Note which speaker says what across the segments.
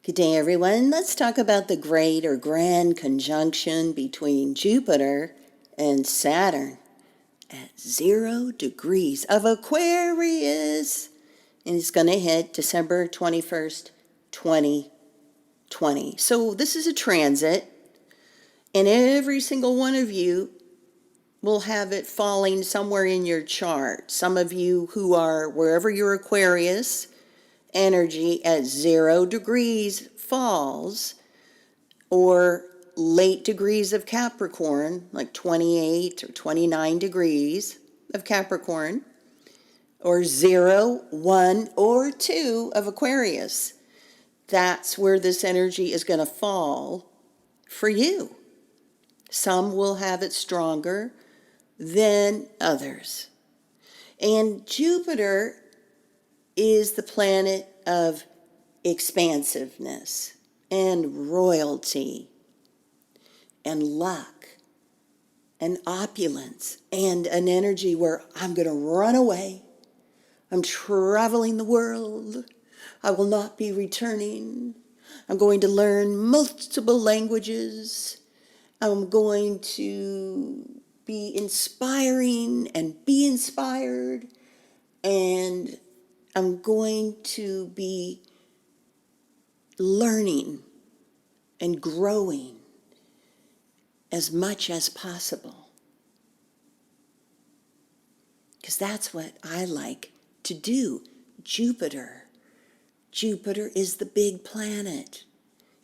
Speaker 1: Good day, everyone. Let's talk about the great or grand conjunction between Jupiter and Saturn at 0 degrees of Aquarius. And it's going to hit December 21st, 2020. So this is a transit, and every single one of you will have it falling somewhere in your chart. Some of you who are wherever your Aquarius energy at 0 degrees falls, or late degrees of Capricorn, like 28 or 29 degrees of Capricorn, or 0, 1, or 2 of Aquarius. That's where this energy is going to fall for you. Some will have it stronger than others. And Jupiter is the planet of expansiveness and royalty and luck and opulence and an energy where I'm going to run away. I'm traveling the world. I will not be returning. I'm going to learn multiple languages. I'm going to be inspiring and be inspired, and I'm going to be learning and growing as much as possible. Because that's what I like to do. Jupiter is the big planet.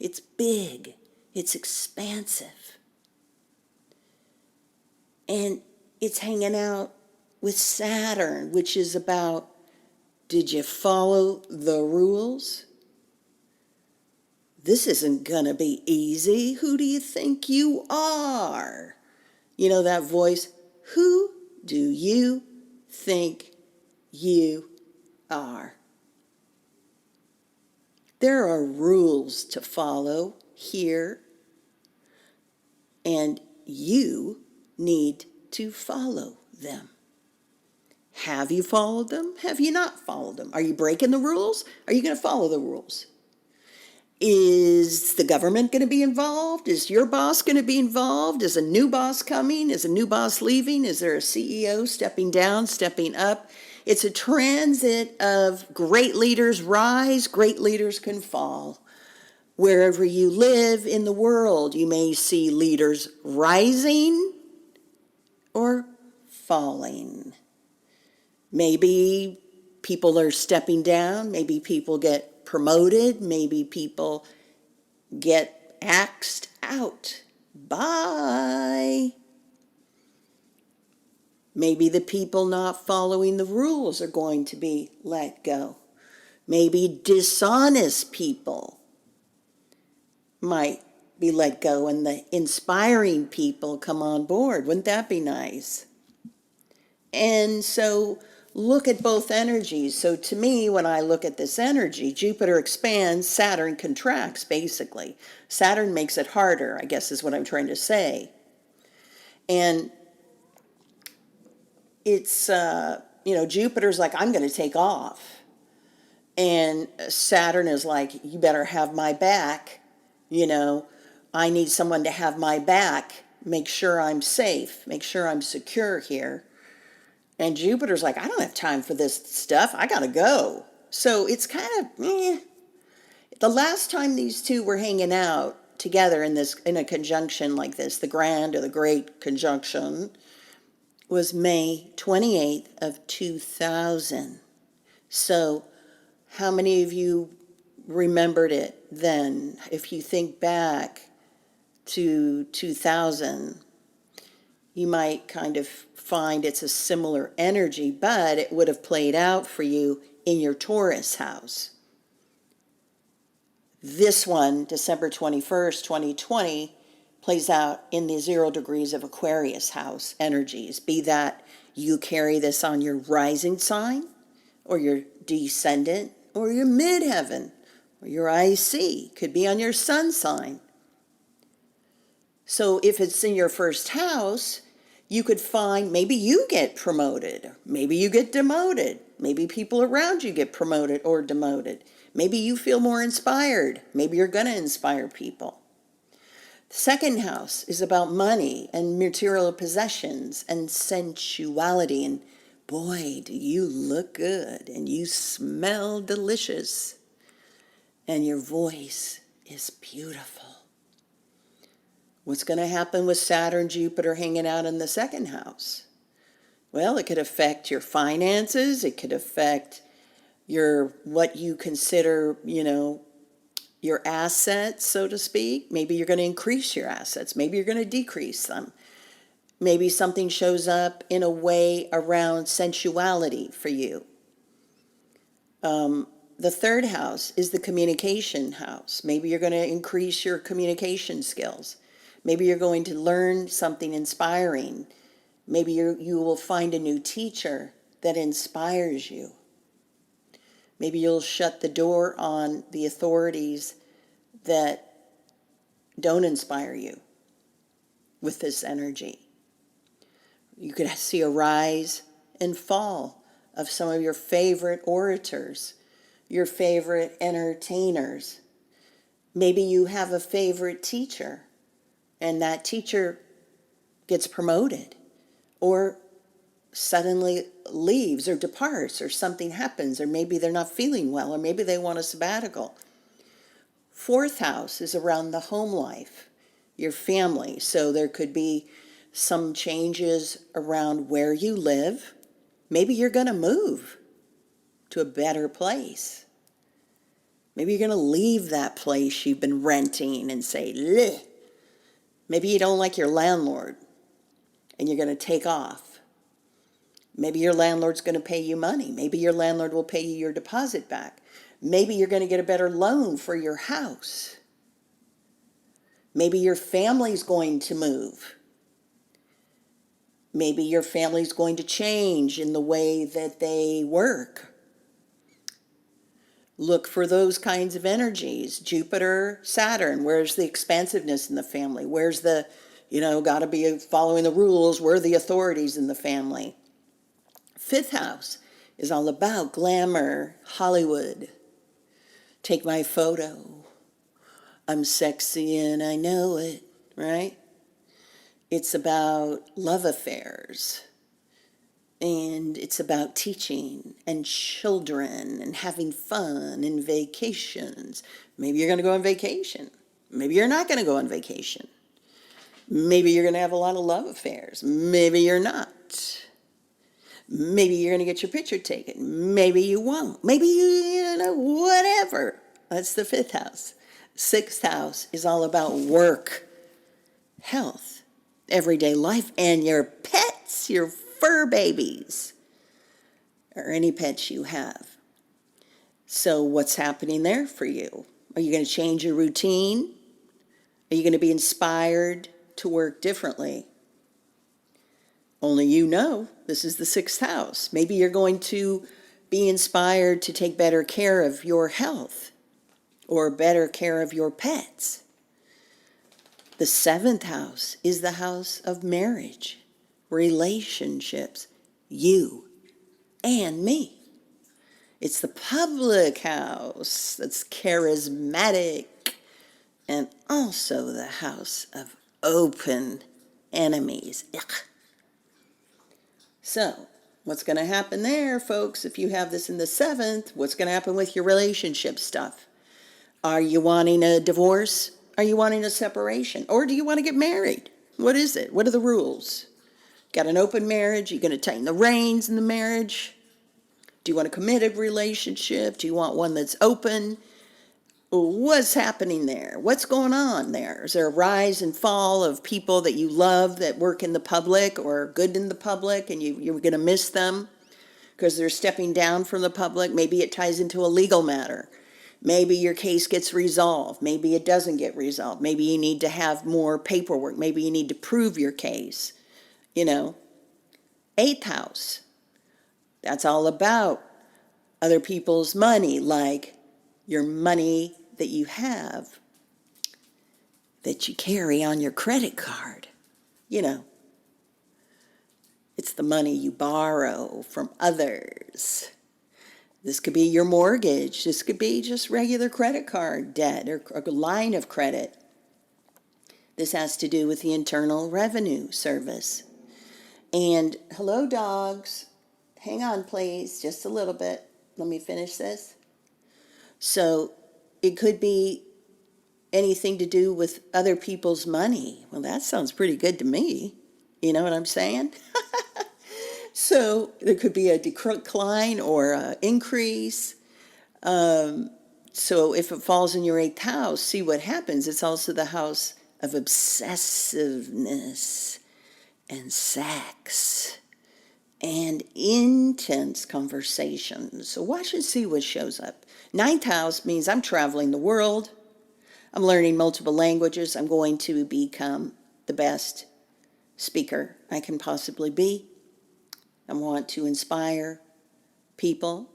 Speaker 1: It's big. It's expansive. And it's hanging out with Saturn, which is about, did you follow the rules? This isn't going to be easy. Who do you think you are? You know that voice? Who do you think you are? There are rules to follow here, and you need to follow them. Have you followed them? Have you not followed them? Are you breaking the rules? Are you going to follow the rules? Is the government going to be involved? Is your boss going to be involved? Is a new boss coming? Is a new boss leaving? Is there a CEO stepping down, stepping up? It's a transit of great leaders rise, great leaders can fall. Wherever you live in the world, you may see leaders rising or falling. Maybe people are stepping down, maybe people get promoted, maybe people get axed out. Bye. Maybe the people not following the rules are going to be let go. Maybe dishonest people might be let go and the inspiring people come on board. Wouldn't that be nice? And so look at both energies. So to me, when I look at this energy, Jupiter expands, Saturn contracts, basically. Saturn makes it harder, I guess is what I'm trying to say. And it's, Jupiter's like, I'm going to take off. And Saturn is like, you better have my back. I need someone to have my back. Make sure I'm safe. Make sure I'm secure here. And Jupiter's like, I don't have time for this stuff. I got to go. So it's kind of, The last time these two were hanging out together in a conjunction like this, the grand or the great conjunction, was May 28th of 2000. So how many of you remembered it then? If you think back to 2000, you might kind of find it's a similar energy, but it would have played out for you in your Taurus house. This one, December 21st, 2020, plays out in the 0 degrees of Aquarius house energies. Be that you carry this on your rising sign, or your descendant, or your midheaven, or your IC. Could be on your sun sign. So if it's in your first house, you could find maybe you get promoted, maybe you get demoted, maybe people around you get promoted or demoted. Maybe you feel more inspired. Maybe you're going to inspire people. The second house is about money and material possessions and sensuality. And boy, do you look good and you smell delicious and your voice is beautiful. What's going to happen with Saturn, Jupiter hanging out in the second house? Well, it could affect your finances. It could affect what you consider, your assets, so to speak. Maybe you're going to increase your assets. Maybe you're going to decrease them. Maybe something shows up in a way around sensuality for you. The third house is the communication house. Maybe you're going to increase your communication skills. Maybe you're going to learn something inspiring. Maybe you will find a new teacher that inspires you. Maybe you'll shut the door on the authorities that don't inspire you with this energy. You could see a rise and fall of some of your favorite orators, your favorite entertainers. Maybe you have a favorite teacher, and that teacher gets promoted or suddenly leaves or departs, or something happens, or maybe they're not feeling well, or maybe they want a sabbatical. Fourth house is around the home life, your family. So there could be some changes around where you live. Maybe you're going to move to a better place. Maybe you're going to leave that place you've been renting and say, bleh. Maybe you don't like your landlord and you're going to take off. Maybe your landlord's going to pay you money. Maybe your landlord will pay you your deposit back. Maybe you're going to get a better loan for your house. Maybe your family's going to move. Maybe your family's going to change in the way that they work. Look for those kinds of energies. Jupiter, Saturn, where's the expansiveness in the family? Where's the, got to be following the rules? Where are the authorities in the family? Fifth house is all about glamour, Hollywood. Take my photo. I'm sexy and I know it, right? It's about love affairs. And it's about teaching and children and having fun and vacations. Maybe you're going to go on vacation. Maybe you're not going to go on vacation. Maybe you're going to have a lot of love affairs. Maybe you're not. Maybe you're going to get your picture taken. Maybe you won't. Maybe whatever. That's the fifth house. Sixth house is all about work, health, everyday life, and your pets, your fur babies, or any pets you have. So what's happening there for you? Are you going to change your routine? Are you going to be inspired to work differently? Only you know. This is the sixth house. Maybe you're going to be inspired to take better care of your health or better care of your pets. The seventh house is the house of marriage, relationships, you and me. It's the public house that's charismatic and also the house of open enemies. Ugh. So, what's going to happen there, folks, if you have this in the seventh? What's going to happen with your relationship stuff? Are you wanting a divorce? Are you wanting a separation? Or do you want to get married? What is it? What are the rules? Got an open marriage? Are you going to tighten the reins in the marriage? Do you want a committed relationship? Do you want one that's open? What's happening there? What's going on there? Is there a rise and fall of people that you love that work in the public or are good in the public and you're going to miss them because they're stepping down from the public? Maybe it ties into a legal matter. Maybe your case gets resolved. Maybe it doesn't get resolved. Maybe you need to have more paperwork. Maybe you need to prove your case. Eighth house. That's all about other people's money, like your money that you have, that you carry on your credit card. It's the money you borrow from others. This could be your mortgage. This could be just regular credit card debt or a line of credit. This has to do with the Internal Revenue Service. And hello, dogs. Hang on, please, just a little bit. Let me finish this. So it could be anything to do with other people's money. Well, that sounds pretty good to me. You know what I'm saying? So there could be a decline or an increase. So if it falls in your 8th house, see what happens. It's also the house of obsessiveness and sex and intense conversations. So watch and see what shows up. 9th house means I'm traveling the world. I'm learning multiple languages. I'm going to become the best speaker I can possibly be. I want to inspire people,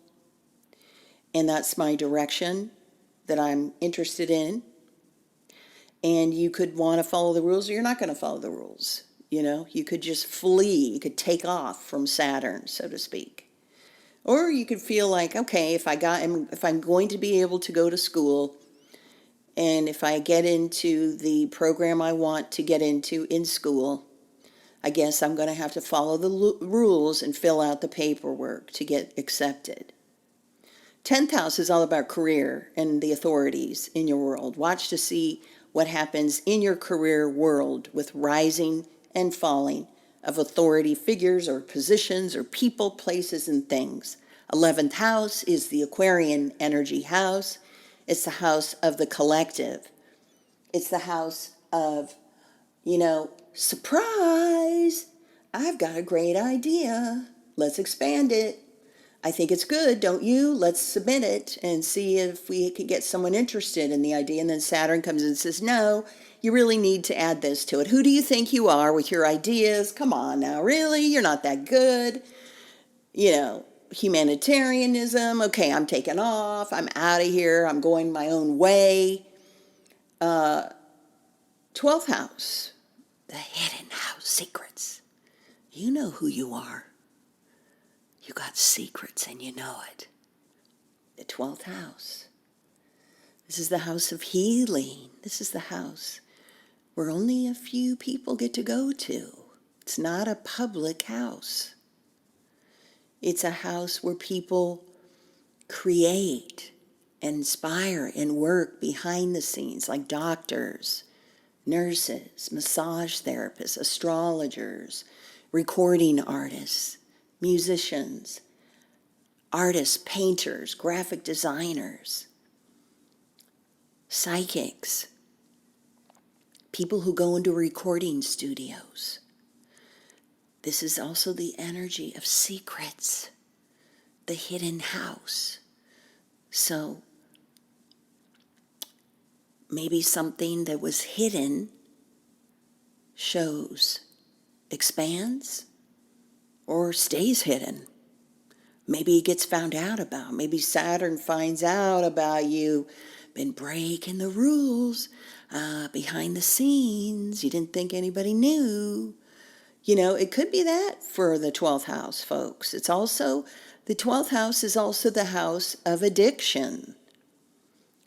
Speaker 1: and that's my direction that I'm interested in. And you could want to follow the rules, or you're not going to follow the rules. You know, you could just flee. You could take off from Saturn, so to speak. Or you could feel like, okay, if I'm going to be able to go to school, and if I get into the program I want to get into in school, I guess I'm going to have to follow the rules and fill out the paperwork to get accepted. 10th house is all about career and the authorities in your world. Watch to see what happens in your career world with rising and falling of authority figures or positions or people, places, and things. 11th house is the Aquarian energy house. It's the house of the collective. It's the house of, surprise, I've got a great idea. Let's expand it. I think it's good, don't you? Let's submit it and see if we can get someone interested in the idea. And then Saturn comes in and says, no, you really need to add this to it. Who do you think you are with your ideas? Come on now, really? You're not that good. Humanitarianism. Okay, I'm taking off. I'm out of here. I'm going my own way. 12th house, the hidden house, secrets. You know who you are. You got secrets and you know it. The 12th house. This is the house of healing. This is the house where only a few people get to go to. It's not a public house. It's a house where people create, inspire, and work behind the scenes, like doctors, nurses, massage therapists, astrologers, recording artists, musicians, artists, painters, graphic designers, psychics, people who go into recording studios. This is also the energy of secrets, the hidden house. So maybe something that was hidden shows, expands, or stays hidden. Maybe it gets found out about. Maybe Saturn finds out about you. Been breaking the rules behind the scenes. You didn't think anybody knew. It could be that for the 12th house, folks. It's also, the 12th house is also the house of addiction.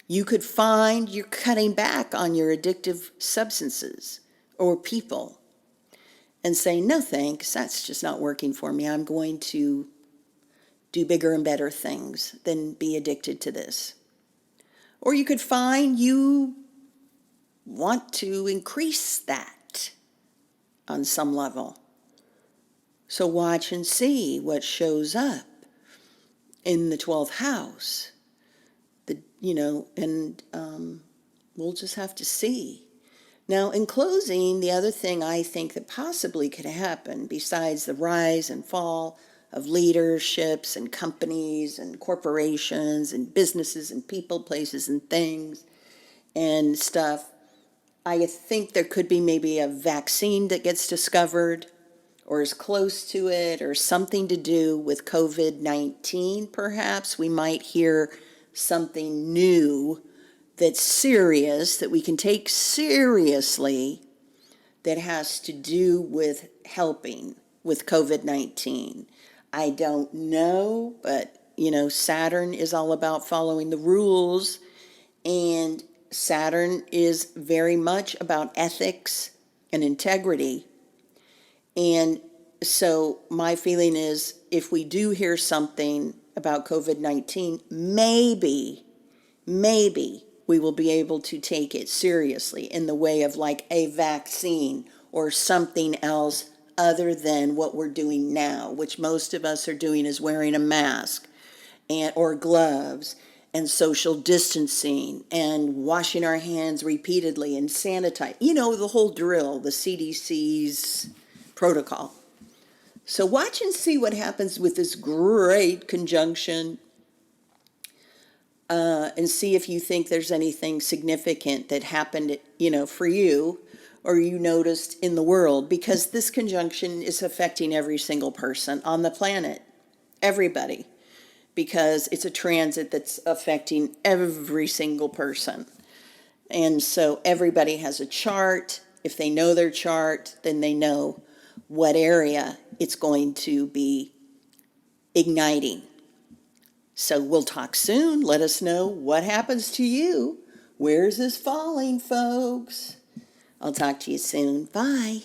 Speaker 1: You could find you're cutting back on your addictive substances or people and saying, no thanks, that's just not working for me. I'm going to do bigger and better things than be addicted to this. Or you could find you want to increase that on some level. So watch and see what shows up in the 12th house. We'll just have to see. Now, in closing, the other thing I think that possibly could happen, besides the rise and fall of leaderships and companies and corporations and businesses and people, places, and things and stuff, I think there could be maybe a vaccine that gets discovered or is close to it, or something to do with COVID-19, perhaps. We might hear something new that's serious, that we can take seriously, that has to do with helping with COVID-19. I don't know, but Saturn is all about following the rules, and Saturn is very much about ethics and integrity. And so my feeling is, if we do hear something about COVID-19, maybe we will be able to take it seriously in the way of like a vaccine or something else other than what we're doing now, which most of us are doing is wearing a mask or gloves and social distancing and washing our hands repeatedly and sanitize, the whole drill, the CDC's protocol. So watch and see what happens with this great conjunction, and see if you think there's anything significant that happened, for you, or you noticed in the world, because this conjunction is affecting every single person on the planet, everybody, because it's a transit that's affecting every single person. And so everybody has a chart. If they know their chart, then they know what area it's going to be igniting. So we'll talk soon. Let us know what happens to you. Where's this falling, folks? I'll talk to you soon. Bye.